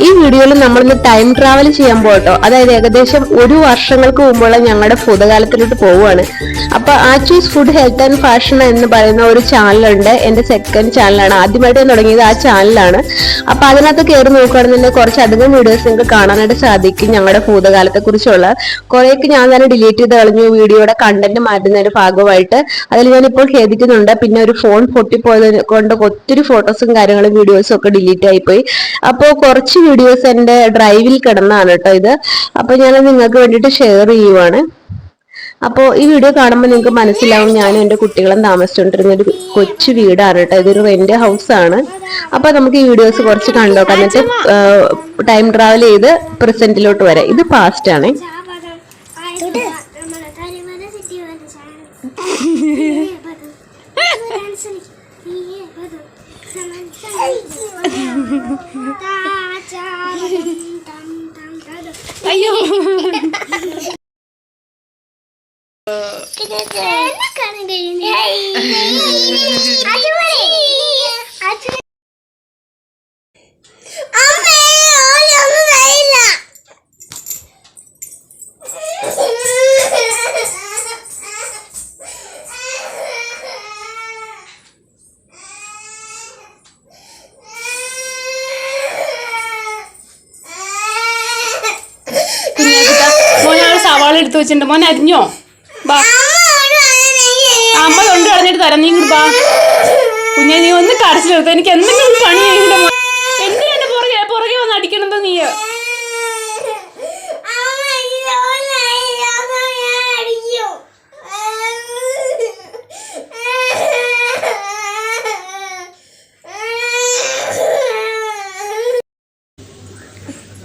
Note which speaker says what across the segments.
Speaker 1: ഈ വീഡിയോയിൽ നമ്മളിന്ന് ടൈം ട്രാവൽ ചെയ്യാൻ പോട്ടോ. അതായത് ഏകദേശം 1 വർഷങ്ങൾക്ക് മുമ്പുള്ള ഞങ്ങളുടെ ഭൂതകാലത്തിലോട്ട് പോവുകയാണ്. അപ്പൊ ആച്ചൂസ് ഫുഡ് ഹെൽത്ത് ആൻഡ് ഫാഷൻ എന്ന് പറയുന്ന ഒരു ചാനലുണ്ട്. എന്റെ സെക്കൻഡ് ചാനലാണ്. ആദ്യമായിട്ട് ഞാൻ തുടങ്ങിയത് ആ ചാനലാണ്. അപ്പൊ അതിനകത്ത് കയറി നോക്കുകയാണെന്നുണ്ടെങ്കിൽ കുറച്ചധികം വീഡിയോസ് നിങ്ങൾക്ക് കാണാനായിട്ട് സാധിക്കും. ഞങ്ങളുടെ ഭൂതകാലത്തെ കുറിച്ചുള്ള കുറേയൊക്കെ ഞാൻ തന്നെ ഡിലീറ്റ് ചെയ്ത് കളഞ്ഞു, വീഡിയോയുടെ കണ്ടന്റ് മാറ്റുന്നതിന്റെ ഭാഗമായിട്ട്. അതിൽ ഞാൻ ഇപ്പോൾ ഖേദിക്കുന്നുണ്ട്. പിന്നെ ഒരു ഫോൺ പൊട്ടിപ്പോയത് കൊണ്ട് ഒത്തിരി ഫോട്ടോസും കാര്യങ്ങളും വീഡിയോസും ഒക്കെ ഡിലീറ്റ് ആയിപ്പോയി. അപ്പോൾ കുറച്ച് വീഡിയോസ് എൻ്റെ ഡ്രൈവിൽ കിടന്നാണ് കേട്ടോ ഇത്. അപ്പോൾ ഞാനത് നിങ്ങൾക്ക് വേണ്ടിയിട്ട് ഷെയർ ചെയ്യുവാണ്. അപ്പോൾ ഈ വീഡിയോ കാണുമ്പോൾ നിങ്ങൾക്ക് മനസ്സിലാവും ഞാനും എൻ്റെ കുട്ടികളും താമസിച്ചുകൊണ്ടിരുന്ന ഒരു കൊച്ചു വീടാണ് കേട്ടോ. ഇതൊരു റെന്റ് ഹൗസ് ആണ്. അപ്പോൾ നമുക്ക് ഈ വീഡിയോസ് കുറച്ച് കണ്ടോക്കാം, എന്നിട്ട് ടൈം ട്രാവൽ ചെയ്ത് പ്രസന്റിലോട്ട് വരാം. ഇത് പാസ്റ്റ് ആണ്.
Speaker 2: അയ്യോ സവാള എടുത്ത് വെച്ചിട്ടുണ്ട്. മോൻ അരിഞ്ഞോ? ബാ, അമ്മ തൊണ്ട് കളഞ്ഞിട്ട് തരാം. നീ ഇങ്ങോട്ട് ബാ കുഞ്ഞെ. നീ ഒന്ന് കരച്ചിലെടുത്ത. എനിക്ക് എന്തെങ്കിലും പണി ചെയ്യണ്ട. എന്തിനാ എന്നെ പുറകെ വന്ന് അടിക്കണത് നീ?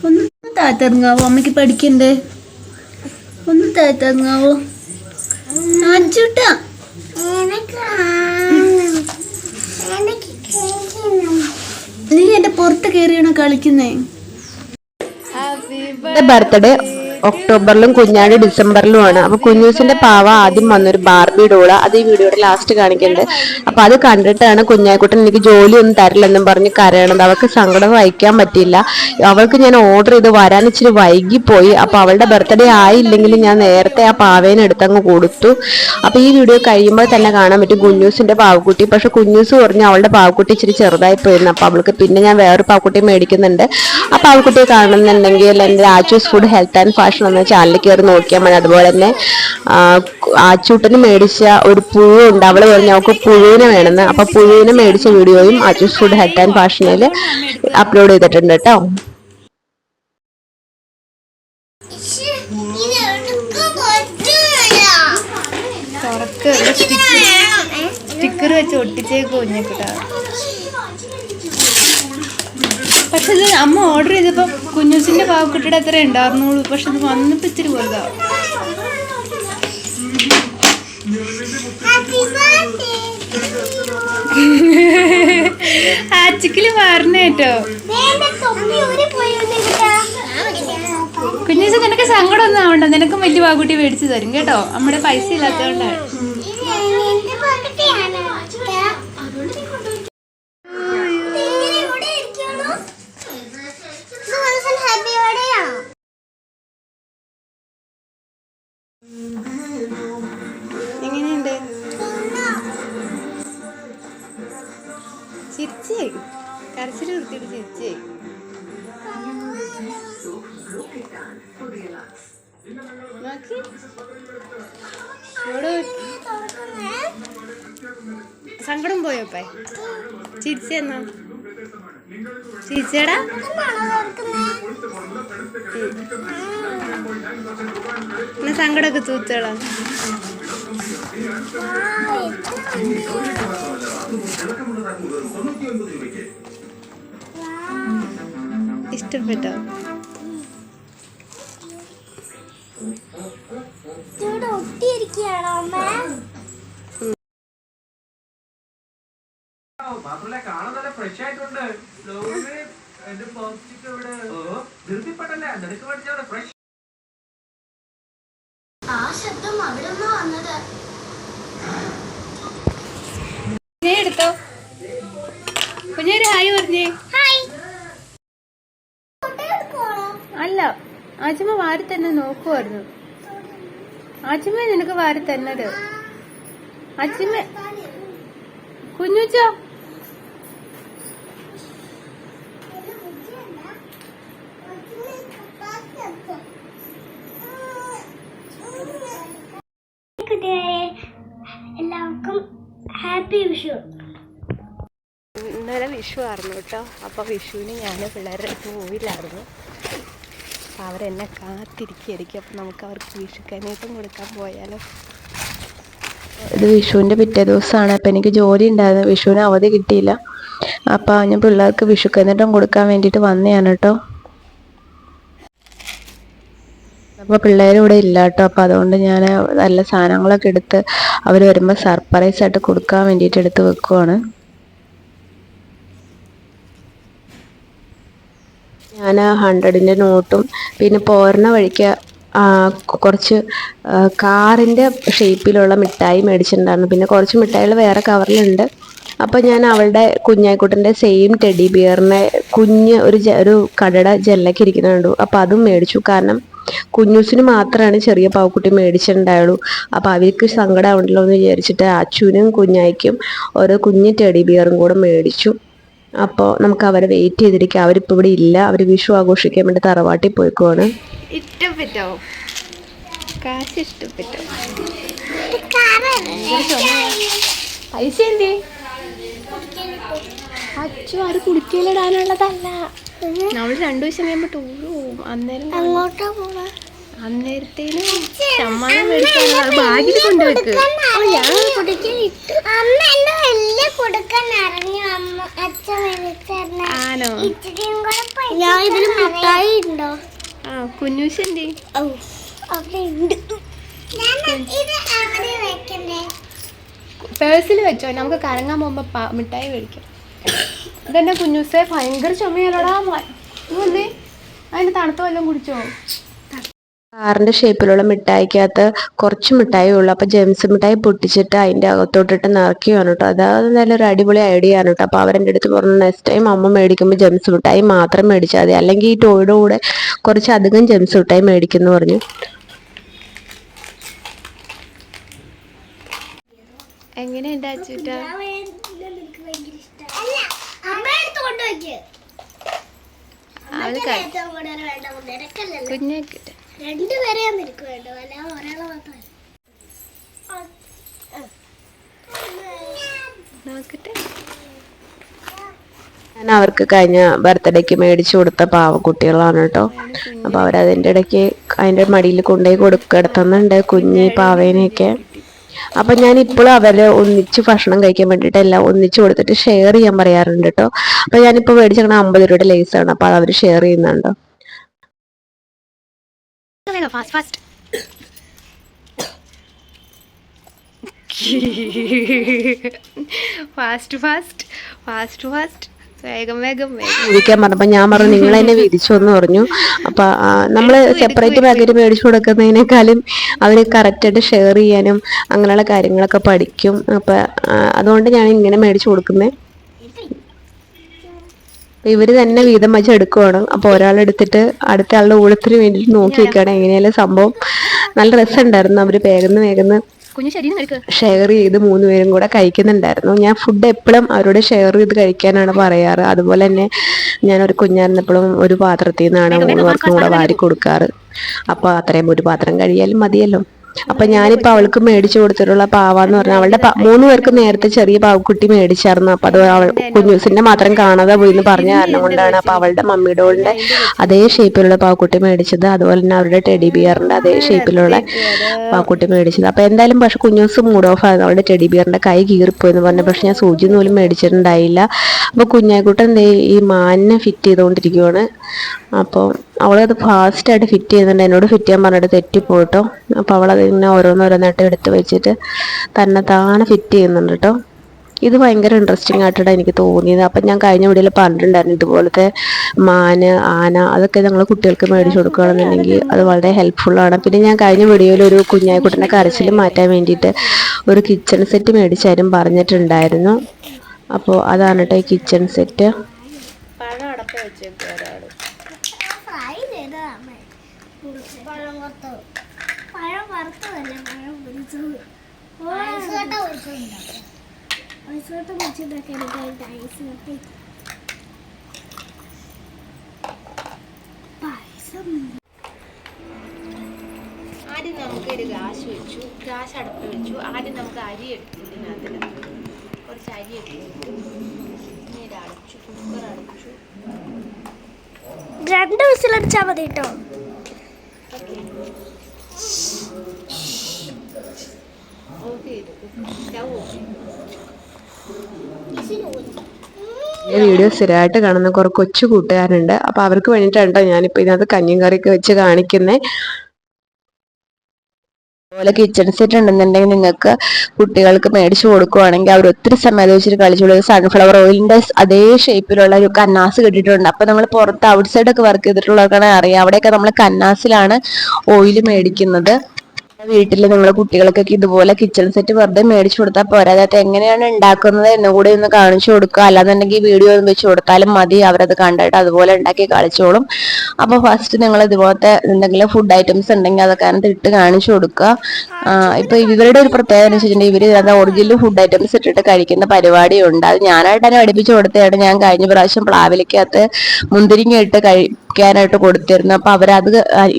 Speaker 2: ഒന്ന് താത്തിറങ്ങാവോ? അമ്മയ്ക്ക് പഠിക്കണ്ടേ? ഒന്ന് താത്തിറങ്ങാവോ? നീ എന്റെ പുറത്ത് കയറിയാണോ കളിക്കുന്നേ?
Speaker 1: ബർത്ത്ഡേ ഒക്ടോബറിലും കുഞ്ഞാടി ഡിസംബറിലുമാണ്. അപ്പൊ കുഞ്ഞൂസിന്റെ പാവ ആദ്യം വന്നൊരു ബാർബി ഡോള. അത് ഈ വീഡിയോയുടെ ലാസ്റ്റ് കാണിക്കുന്നുണ്ട്. അപ്പൊ അത് കണ്ടിട്ടാണ് കുഞ്ഞായിക്കുട്ടൻ എനിക്ക് ജോലിയൊന്നും തരില്ലെന്നും പറഞ്ഞ് കരയണത്. അവൾക്ക് സങ്കടം വഹിക്കാൻ പറ്റിയില്ല. അവൾക്ക് ഞാൻ ഓർഡർ ചെയ്ത് വരാൻ ഇച്ചിരി വൈകിപ്പോയി. അപ്പൊ അവളുടെ ബർത്ത്ഡേ ആയില്ലെങ്കിൽ ഞാൻ നേരത്തെ ആ പാവേനെ എടുത്തങ്ങ് കൊടുത്തു. അപ്പൊ ഈ വീഡിയോ കഴിയുമ്പോൾ തന്നെ കാണാൻ പറ്റും കുഞ്ഞൂസിന്റെ പാവക്കുട്ടി. പക്ഷെ കുഞ്ഞൂസ് പറഞ്ഞു അവളുടെ പാവക്കുട്ടി ഇച്ചിരി ചെറുതായി പോയിരുന്നു. അപ്പൊ അവൾക്ക് പിന്നെ ഞാൻ വേറൊരു പാവക്കുട്ടിയെ മേടിക്കുന്നുണ്ട്. ആ പാവക്കുട്ടിയെ കാണുന്നുണ്ടെങ്കിൽ എൻ്റെ ആച്ചൂസ് ഫുഡ് ഹെൽത്ത് ആൻഡ് ഫാഷൻ എന്ന ചാനലിൽ കയറി നോക്കിയാൽ മതി. അതുപോലെ തന്നെ ആച്ചൂട്ടന് മേടിച്ച ഒരു പുഴു ഉണ്ട്. അവള് പറഞ്ഞു അവൾക്ക് പുഴുവിനെ വേണമെന്ന്. അപ്പൊ പുഴുവിനെ മേടിച്ച വീഡിയോയും ആച്ചൂസ് ഫുഡ് ഹെൽത്ത് ആൻഡ് ഫാഷനിൽ അപ്ലോഡ് ചെയ്തിട്ടുണ്ട് കേട്ടോ.
Speaker 2: സ്റ്റിക്കർ വെച്ച് ഒട്ടിച്ചേക്ക് കുഞ്ഞിക്കുട്ടാ. പക്ഷെ ഇത് അമ്മ ഓർഡർ ചെയ്തപ്പോൾ കുഞ്ഞൂസിന്റെ പാവക്കുട്ടിയുടെ അത്ര ഉണ്ടായിരുന്നുള്ളൂ. പക്ഷെ ഇത് വന്നപ്പോ ഇച്ചിരി പോയതാ. ആച്ചിക്കില് മാറണേട്ടോ. കുഞ്ഞൂസ് നിനക്ക് സങ്കടം ഒന്നും ആവണ്ട. നിനക്കും വലിയ പാവക്കുട്ടി മേടിച്ചു തരും കേട്ടോ. നമ്മുടെ പൈസ ഇല്ലാത്തതുകൊണ്ടാണ്. എങ്ങനെയുണ്ട്? ചിരിച്ചേ, കരച്ചിൽ നിർത്തിയിട്ട് ചിരിച്ചേ. സങ്കടം പോയോപ്പേ? ചിരിച്ചെന്നാ ചിരിച്ചേടാ. എന്നാ സങ്കടമൊക്കെ തൂത്തോളാം. ഇഷ്ടപ്പെട്ടോ?
Speaker 3: കാണാൻ നല്ല ഫ്രഷ് ആയിട്ടുണ്ട്. എന്റെ പ്ലാസ്റ്റിക് ഇവിടെ ധൃതിപ്പെട്ടല്ലേ നിനക്ക് മേടിച്ചാൽ ഫ്രഷ്.
Speaker 4: ആ ശബ്ദം അവിടെ നിന്നാ വന്നത്.
Speaker 2: എടുത്തോ കുഞ്ഞൊരു ഹായ് പറഞ്ഞേ. നോക്കുവായിരുന്നു. അച്ഛമ്മ നിനക്ക് വാരി തന്നത്. അച്ഛമ്മ കുഞ്ഞുച്ചോ
Speaker 4: എല്ലാവർക്കും ഹാപ്പി വിഷു.
Speaker 2: ഇന്നലെ വിഷു ആയിരുന്നു കേട്ടോ. അപ്പോൾ വിഷുവിന് ഞാൻ പിള്ളേരുടെ അടുത്ത് പോയില്ലായിരുന്നു. അപ്പോൾ അവരെന്നെ കാത്തിരിക്കുകയായിരിക്കും. അപ്പം നമുക്ക് അവർക്ക് വിഷുക്കനീട്ടം കൊടുക്കാൻ പോയാലോ.
Speaker 1: ഇത് വിഷുവിൻ്റെ പിറ്റേ ദിവസമാണ്. അപ്പം എനിക്ക് ജോലി ഉണ്ടായിരുന്നു, വിഷുവിന് അവധി കിട്ടിയില്ല. അപ്പോൾ ഞാൻ പിള്ളേർക്ക് വിഷുക്കനീട്ടം കൊടുക്കാൻ വേണ്ടിയിട്ട് വന്നതാണ് കേട്ടോ. അപ്പോൾ പിള്ളേരും ഇവിടെ ഇല്ല കേട്ടോ. അപ്പോൾ അതുകൊണ്ട് ഞാൻ നല്ല സാധനങ്ങളൊക്കെ എടുത്ത് അവർ വരുമ്പോൾ സർപ്രൈസ് ആയിട്ട് കൊടുക്കാൻ വേണ്ടിയിട്ട് എടുത്ത് വെക്കുവാണ്. ഞാൻ 100ൻ്റെ നോട്ടും പിന്നെ പോരണ വഴിക്ക് കുറച്ച് കാറിൻ്റെ ഷേപ്പിലുള്ള മിഠായി മേടിച്ചിട്ടുണ്ടായിരുന്നു. പിന്നെ കുറച്ച് മിഠായികൾ വേറെ കവറിലുണ്ട്. അപ്പോൾ ഞാൻ അവളുടെ കുഞ്ഞായിക്കുട്ടൻ്റെ സെയിം ടെഡി ബിയറിനെ കുഞ്ഞ് ഒരു കടയുടെ ജെല്ലൊക്കെ ഇരിക്കുന്നുണ്ടു. അപ്പോൾ അതും മേടിച്ചു. കാരണം കുഞ്ഞൂസിന് മാത്രമാണ് ചെറിയ പാവക്കുട്ടി മേടിച്ചിട്ടുണ്ടായുള്ളൂ. അപ്പോൾ അവർക്ക് സങ്കടം ആവണ്ടല്ലോ എന്ന് വിചാരിച്ചിട്ട് അച്ചുവിനും കുഞ്ഞായിക്കും ഓരോ കുഞ്ഞ് ടെഡി ബിയറും കൂടെ മേടിച്ചു. അപ്പോൾ നമുക്ക് അവരെ വെയിറ്റ് ചെയ്തിരിക്കുക. അവരിപ്പോൾ ഇവിടെ ഇല്ല. അവർ വിഷു ആഘോഷിക്കാൻ വേണ്ടി തറവാട്ടിൽ പോയിക്കോണ്.
Speaker 2: ഇഷ്ടപ്പെട്ടോ? കാശ് ഇഷ്ടപ്പെട്ടോ? പൈസ എന്തേ? അച്ചു അത് കുടിക്കലിടാനുള്ളതല്ല. നമ്മൾ 2 ദിവസം കഴിയുമ്പോൾ ടൂറ് പോവും. അന്നേരത്തേനും സമ്മാനം മേടിക്കാനുള്ള ബാഗിൽ കൊണ്ടുവെക്ക്. ആണോ? കുഞ്ഞൂശന്റെ പേഴ്സിൽ വെച്ചോ. നമുക്ക് കറങ്ങാൻ പോകുമ്പോ മിഠായി മേടിക്കാം. ഇതെന്നെ കുഞ്ഞൂസെ ഭയങ്കര ചുമയല്ലോടാ. വന്നേ, അതിന് തണുത്ത വല്ലതും കുടിച്ചോ?
Speaker 1: കാറിൻ്റെ ഷേപ്പിലുള്ള മിഠായിക്കകത്ത് കുറച്ച് മിഠായി ഉള്ളു. അപ്പോൾ ജെംസ് മിഠായി പൊട്ടിച്ചിട്ട് അതിൻ്റെ അകത്തോട്ടിട്ട് നിറയ്ക്കുകയാണ് കേട്ടോ. അതായത് നല്ലൊരു അടിപൊളി ഐഡിയ ആണ് കേട്ടോ. അപ്പോൾ അവരെൻ്റെ അടുത്ത് പറഞ്ഞു നെക്സ്റ്റ് ടൈം അമ്മ മേടിക്കുമ്പോൾ ജെംസ് മിഠായി മാത്രം മേടിച്ചാൽ മതി, അല്ലെങ്കിൽ ഈ ടോയുടെ കൂടെ കുറച്ചധികം ജെംസ് മിഠായി മേടിക്കുമെന്ന് പറഞ്ഞു.
Speaker 2: എങ്ങനെയുണ്ട് അച്ചൂട്ടാ? കുഞ്ഞാക്കിട്ട്
Speaker 4: രണ്ടുപേരെയാണ് എനിക്ക് വേണ്ടത്, അല്ല ഒരാളെ മാത്രമല്ല.
Speaker 2: നോക്കട്ടെ.
Speaker 1: ഞാൻ അവർക്ക് കഴിഞ്ഞ ബർത്ത്ഡേക്ക് മേടിച്ചു കൊടുത്ത പാവക്കുട്ടികളാണ് കേട്ടോ. അപ്പോൾ അവരതിൻ്റെ ഇടയ്ക്ക് അതിൻ്റെ മടിയിൽ കൊണ്ടുപോയി കിടത്തുന്നുണ്ട് കുഞ്ഞി പാവേനെയൊക്കെ. അപ്പം ഞാൻ ഇപ്പോഴും അവരെ ഒന്നിച്ച് ഭക്ഷണം കഴിക്കാൻ വേണ്ടിയിട്ട് എല്ലാം ഒന്നിച്ച് കൊടുത്തിട്ട് ഷെയർ ചെയ്യാൻ പറയാറുണ്ട് കേട്ടോ. അപ്പം ഞാനിപ്പോൾ മേടിച്ചേക്കണ 50 രൂപയുടെ ലേസാണ്. അപ്പോൾ അത് അവർ ഷെയർ ചെയ്യുന്നുണ്ടോ. വിധിക്കാൻ പറഞ്ഞപ്പോൾ ഞാൻ പറഞ്ഞു നിങ്ങൾ എന്നെ വിധിച്ചു എന്ന് പറഞ്ഞു. അപ്പം നമ്മൾ സെപ്പറേറ്റ് പാക്കറ്റ് മേടിച്ചു കൊടുക്കുന്നതിനേക്കാളും അവർ കറക്റ്റായിട്ട് ഷെയർ ചെയ്യാനും അങ്ങനെയുള്ള കാര്യങ്ങളൊക്കെ പഠിക്കും. അപ്പം അതുകൊണ്ട് ഞാൻ ഇങ്ങനെ മേടിച്ചു കൊടുക്കുന്നത്. ഇവർ തന്നെ വീതം വെച്ച് എടുക്കുവാണ്. അപ്പോൾ ഒരാളെടുത്തിട്ട് അടുത്ത ആളുടെ ഊഴത്തിന് വേണ്ടിയിട്ട് നോക്കി നിൽക്കുകയാണ്. എങ്ങനെയാലും സംഭവം നല്ല രസമുണ്ടായിരുന്നു. അവർ വേഗന്ന് ഷെയർ ചെയ്ത് 3 പേരും കൂടെ കഴിക്കുന്നുണ്ടായിരുന്നു. ഞാൻ ഫുഡ് എപ്പോഴും അവരോട് ഷെയർ ചെയ്ത് കഴിക്കാനാണ് പറയാറ്. അതുപോലെ തന്നെ ഞാനൊരു കുഞ്ഞായിരുന്നപ്പോഴും ഒരു പാത്രത്തിൽ നിന്നാണ് 3 പേർക്കും കൂടെ വാരി കൊടുക്കാറ്. അപ്പോൾ അത്രയും ഒരു പാത്രം കഴിയാലും മതിയല്ലോ. അപ്പൊ ഞാനിപ്പോ അവൾക്ക് മേടിച്ചു കൊടുത്തിട്ടുള്ള പാവാന്ന് പറഞ്ഞാൽ അവളുടെ 3 പേർക്ക് നേരത്തെ ചെറിയ പാവക്കുട്ടി മേടിച്ചായിരുന്നു. അപ്പൊ അത് അവൾ കുഞ്ഞൂസിന്റെ മാത്രം കാണാതെ പോയി എന്ന് പറഞ്ഞ കാരണം കൊണ്ടാണ്. അപ്പൊ അവളുടെ മമ്മി ഡോളിന്റെ അതേ ഷേപ്പിലുള്ള പാവക്കുട്ടി മേടിച്ചത്, അതുപോലെ തന്നെ അവരുടെ ടെഡി ബിയറിന്റെ അതേ ഷേപ്പിലുള്ള പാവക്കുട്ടി മേടിച്ചത്. അപ്പൊ എന്തായാലും പക്ഷെ കുഞ്ഞൂസ് മൂഡ് ഓഫ് ആയിരുന്നു. അവളുടെ ടെഡി ബിയറിന്റെ കൈ കീറിപ്പോയെന്ന് പറഞ്ഞു. പക്ഷെ ഞാൻ സൂചി നൂലും മേടിച്ചിട്ടുണ്ടായില്ല. അപ്പൊ കുഞ്ഞായിക്കുട്ടൻ ഈ മാനിനെ ഫിറ്റ് ചെയ്തുകൊണ്ടിരിക്കുവാണ്. അപ്പോൾ അവളത് ഫാസ്റ്റായിട്ട് ഫിറ്റ് ചെയ്യുന്നുണ്ട്. എന്നോട് ഫിറ്റ് ചെയ്യാൻ പറഞ്ഞിട്ട് തെറ്റിപ്പോയിട്ടോ. അപ്പോൾ അവളത് ഇങ്ങനെ ഓരോന്നോരോന്നായിട്ട് എടുത്ത് വെച്ചിട്ട് തന്നെ താനെ ഫിറ്റ് ചെയ്യുന്നുണ്ട് കേട്ടോ. ഇത് ഭയങ്കര ഇൻട്രസ്റ്റിംഗ് ആയിട്ടാണ് എനിക്ക് തോന്നിയത്. അപ്പം ഞാൻ കഴിഞ്ഞ വീഡിയോയിൽ പറഞ്ഞിട്ടുണ്ടായിരുന്നു ഇതുപോലത്തെ മാന്, ആന അതൊക്കെ ഞങ്ങൾ കുട്ടികൾക്ക് മേടിച്ചു കൊടുക്കുകയാണെന്നുണ്ടെങ്കിൽ അത് വളരെ ഹെൽപ്ഫുള്ളാണ്. പിന്നെ ഞാൻ കഴിഞ്ഞ വീഡിയോയിൽ ഒരു കുഞ്ഞായിക്കുട്ടൻ്റെ കരച്ചിൽ മാറ്റാൻ വേണ്ടിയിട്ട് ഒരു കിച്ചൺ സെറ്റ് മേടിച്ചാലും പറഞ്ഞിട്ടുണ്ടായിരുന്നു. അപ്പോൾ അതാണ് കേട്ടോ ഈ കിച്ചൺ സെറ്റ്.
Speaker 4: ഫ്രൈ ചെയ്തതാണ്.
Speaker 5: ആദ്യം നമുക്ക് ഒരു ഗ്യാസ് അടുപ്പ് വെച്ചു. ആദ്യം നമുക്ക് അരി എടുത്തു, ഇതിനകത്ത് കുറച്ച് അരി എടുത്തു, പിന്നീട് അടച്ചു, കുക്കർ അടച്ചു.
Speaker 4: 2 വിസിലടിച്ചാൽ മതി കേട്ടോ.
Speaker 5: ഓഫ് ചെയ്തു, സ്റ്റൗ ഓഫ് ചെയ്തു.
Speaker 1: ഈ വീഡിയോ സ്ഥിരമായിട്ട് കാണുന്ന കുറെ കൊച്ചു കൂട്ടുകാരുണ്ട്. അപ്പൊ അവർക്ക് വേണ്ടിയിട്ടാണ് ഞാനിപ്പോ ഇതിനകത്ത് കഞ്ഞിയും കറിയൊക്കെ വെച്ച് കാണിക്കുന്നത്. അതുപോലെ കിച്ചൺ സെറ്റ് ഉണ്ടെന്നുണ്ടെങ്കിൽ നിങ്ങൾക്ക് കുട്ടികൾക്ക് മേടിച്ചു കൊടുക്കുവാണെങ്കിൽ അവർ ഒത്തിരി സമയം അത് വെച്ചിട്ട് കളിച്ചോളൂ. സൺഫ്ലവർ ഓയിലിന്റെ അതേ ഷേപ്പിലുള്ള ഒരു കന്നാസ് കിട്ടിയിട്ടുണ്ട്. അപ്പൊ നമ്മൾ പുറത്ത് ഔട്ട് സൈഡ് ഒക്കെ വർക്ക് ചെയ്തിട്ടുള്ളവർക്കാണ് അറിയാം. അവിടെയൊക്കെ നമ്മൾ കന്നാസിലാണ് ഓയിൽ മേടിക്കുന്നത്. വീട്ടിൽ നിങ്ങളെ കുട്ടികൾക്കൊക്കെ ഇതുപോലെ കിച്ചൺ സെറ്റ് വെറുതെ മേടിച്ചു കൊടുത്താൽ പോരാ, അതായത് എങ്ങനെയാണ് ഉണ്ടാക്കുന്നത് എന്ന് കൂടി ഒന്ന് കാണിച്ചു കൊടുക്കുക. അല്ലാന്നുണ്ടെങ്കിൽ വീഡിയോ ഒന്നും വെച്ച് കൊടുത്താലും മതി, അവരത് കണ്ടിട്ട് അതുപോലെ ഉണ്ടാക്കി കളിച്ചോളും. അപ്പോൾ ഫസ്റ്റ് നിങ്ങൾ ഇതുപോലത്തെ എന്തെങ്കിലും ഫുഡ് ഐറ്റംസ് ഉണ്ടെങ്കിൽ അതൊക്കെ അതിനകത്ത് ഇട്ട് കാണിച്ചു കൊടുക്കുക. ഇപ്പൊ ഇവരുടെ ഒരു പ്രത്യേകത എന്ന് വെച്ചിട്ടുണ്ടെങ്കിൽ ഇവർ ഒറിജിനൽ ഫുഡ് ഐറ്റംസ് ഇട്ടിട്ട് കഴിക്കുന്ന പരിപാടിയുണ്ട്. അത് ഞാനായിട്ട് തന്നെ പഠിപ്പിച്ചു കൊടുത്തതാണ്. ഞാൻ കഴിഞ്ഞ പ്രാവശ്യം പ്ലാവിലേക്കകത്ത് മുന്തിരിങ്ങ ഇട്ട് കഴിക്കാനായിട്ട് കൊടുത്തിരുന്നു. അപ്പൊ അവരത്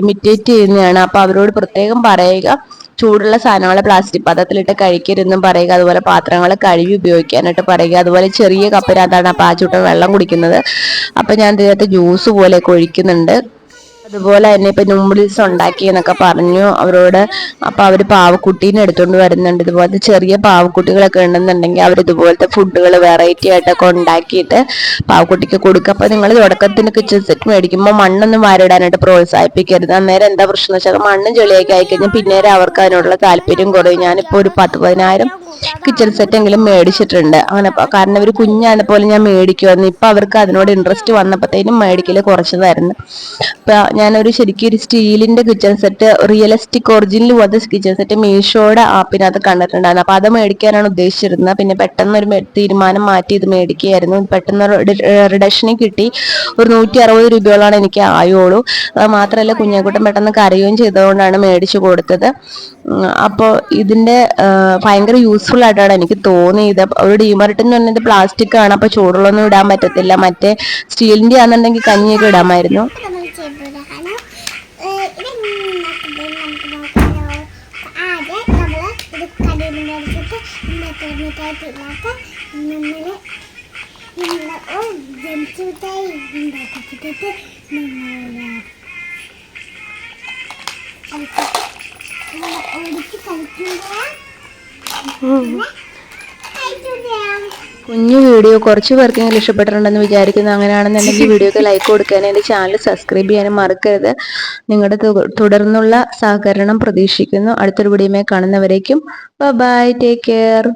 Speaker 1: ഇമിറ്റേറ്റ് ചെയ്യുന്നതാണ്. അപ്പൊ അവരോട് പ്രത്യേകം പറയുക, ചൂടുള്ള സാധനങ്ങൾ പ്ലാസ്റ്റിക് പാത്രത്തിലിട്ട് കഴിക്കരുതെന്നും പറയുക. അതുപോലെ പാത്രങ്ങൾ കഴുകി ഉപയോഗിക്കാനായിട്ട് പറയുക. അതുപോലെ ചെറിയ കപ്പിനകത്താണ് അപ്പൊ ആ ചൂട്ട വെള്ളം കുടിക്കുന്നത്. അപ്പൊ ഞാൻ ഇതിനകത്ത് ജ്യൂസ് പോലെയൊക്കെ ഒഴിക്കുന്നുണ്ട്. അതുപോലെ തന്നെ ഇപ്പൊ നൂഡിൽസ് ഉണ്ടാക്കി എന്നൊക്കെ പറഞ്ഞു അവരോട്. അപ്പൊ അവര് പാവക്കുട്ടീനെ എടുത്തുകൊണ്ട് വരുന്നുണ്ട്. ഇതുപോലത്തെ ചെറിയ പാവക്കുട്ടികളൊക്കെ ഉണ്ടെന്നുണ്ടെങ്കിൽ അവർ ഇതുപോലത്തെ ഫുഡുകൾ വെറൈറ്റി ആയിട്ടൊക്കെ ഉണ്ടാക്കിയിട്ട് പാവക്കുട്ടിക്ക് കൊടുക്കുക. അപ്പൊ നിങ്ങൾ തുടക്കത്തിന് കിച്ചൺ സെറ്റ് മേടിക്കുമ്പോൾ മണ്ണൊന്നും വാരിടാനായിട്ട് പ്രോത്സാഹിപ്പിക്കരുത്. അന്നേരം എന്താ പ്രശ്നം എന്ന് വെച്ചാൽ മണ്ണും ചെളിയൊക്കെ ആയിക്കഴിഞ്ഞാൽ പിന്നേരം അവർക്ക് അതിനോടുള്ള താല്പര്യം കുറയും. ഞാനിപ്പോ ഒരു 10-15,000 കിച്ചൺ സെറ്റ് എങ്കിലും മേടിച്ചിട്ടുണ്ട്. അങ്ങനെ കാരണം ഇവർ കുഞ്ഞാനെ പോലെ ഞാൻ മേടിക്കുമായിരുന്നു. ഇപ്പൊ അവർക്ക് അതിനോട് ഇൻട്രസ്റ്റ് വന്നപ്പോഴത്തേനും മേടിക്കല് കുറച്ചതായിരുന്നു. ഇപ്പൊ ഞാനൊരു ശരിക്കും ഒരു സ്റ്റീലിന്റെ കിച്ചൺ സെറ്റ്, റിയലിസ്റ്റിക് ഒറിജിനൽ പോലത്തെ കിച്ചൺ സെറ്റ് മീഷോയുടെ ആപ്പിനകത്ത് കണ്ടിട്ടുണ്ടായിരുന്നു. അപ്പൊ അത് മേടിക്കാനാണ് ഉദ്ദേശിച്ചിരുന്നത്. പിന്നെ പെട്ടെന്നൊരു തീരുമാനം മാറ്റി ഇത് മേടിക്കുകയായിരുന്നു. പെട്ടെന്ന് റിഡക്ഷനിൽ കിട്ടി. ഒരു 160 രൂപയോളാണ് എനിക്ക് ആയുള്ളൂ. അത് മാത്രമല്ല കുഞ്ഞാക്കുട്ടൻ പെട്ടെന്ന് കരയുകയും ചെയ്തുകൊണ്ടാണ് മേടിച്ചു കൊടുത്തത്. അപ്പോൾ ഇതിന്റെ ഭയങ്കര യൂസ്ഫുൾ ആയിട്ടാണ് എനിക്ക് തോന്നിയത്. ഒരു ഡീമറിട്ട് എന്ന് പറഞ്ഞത് പ്ലാസ്റ്റിക് ആണ്. അപ്പൊ ചൂടുള്ളൊന്നും ഇടാൻ പറ്റത്തില്ല. മറ്റേ സ്റ്റീലിന്റെ ആണെന്നുണ്ടെങ്കിൽ കഞ്ഞിയൊക്കെ ഇടാമായിരുന്നു. കുഞ്ഞു വീഡിയോ കുറച്ച് പേർക്കെങ്കിലും ഇഷ്ടപ്പെട്ടിട്ടുണ്ടെന്ന് വിചാരിക്കുന്നു. അങ്ങനെയാണെന്നുണ്ടെങ്കിൽ വീഡിയോക്ക് ലൈക്ക് കൊടുക്കാനും എൻ്റെ ചാനൽ സബ്സ്ക്രൈബ് ചെയ്യാനും മറക്കരുത്. നിങ്ങളുടെ തുടർന്നുള്ള സഹകരണം പ്രതീക്ഷിക്കുന്നു. അടുത്തൊരു വീഡിയോയുമായി കാണുന്നവരേക്കും ബൈ, ടേക്ക് കെയർ.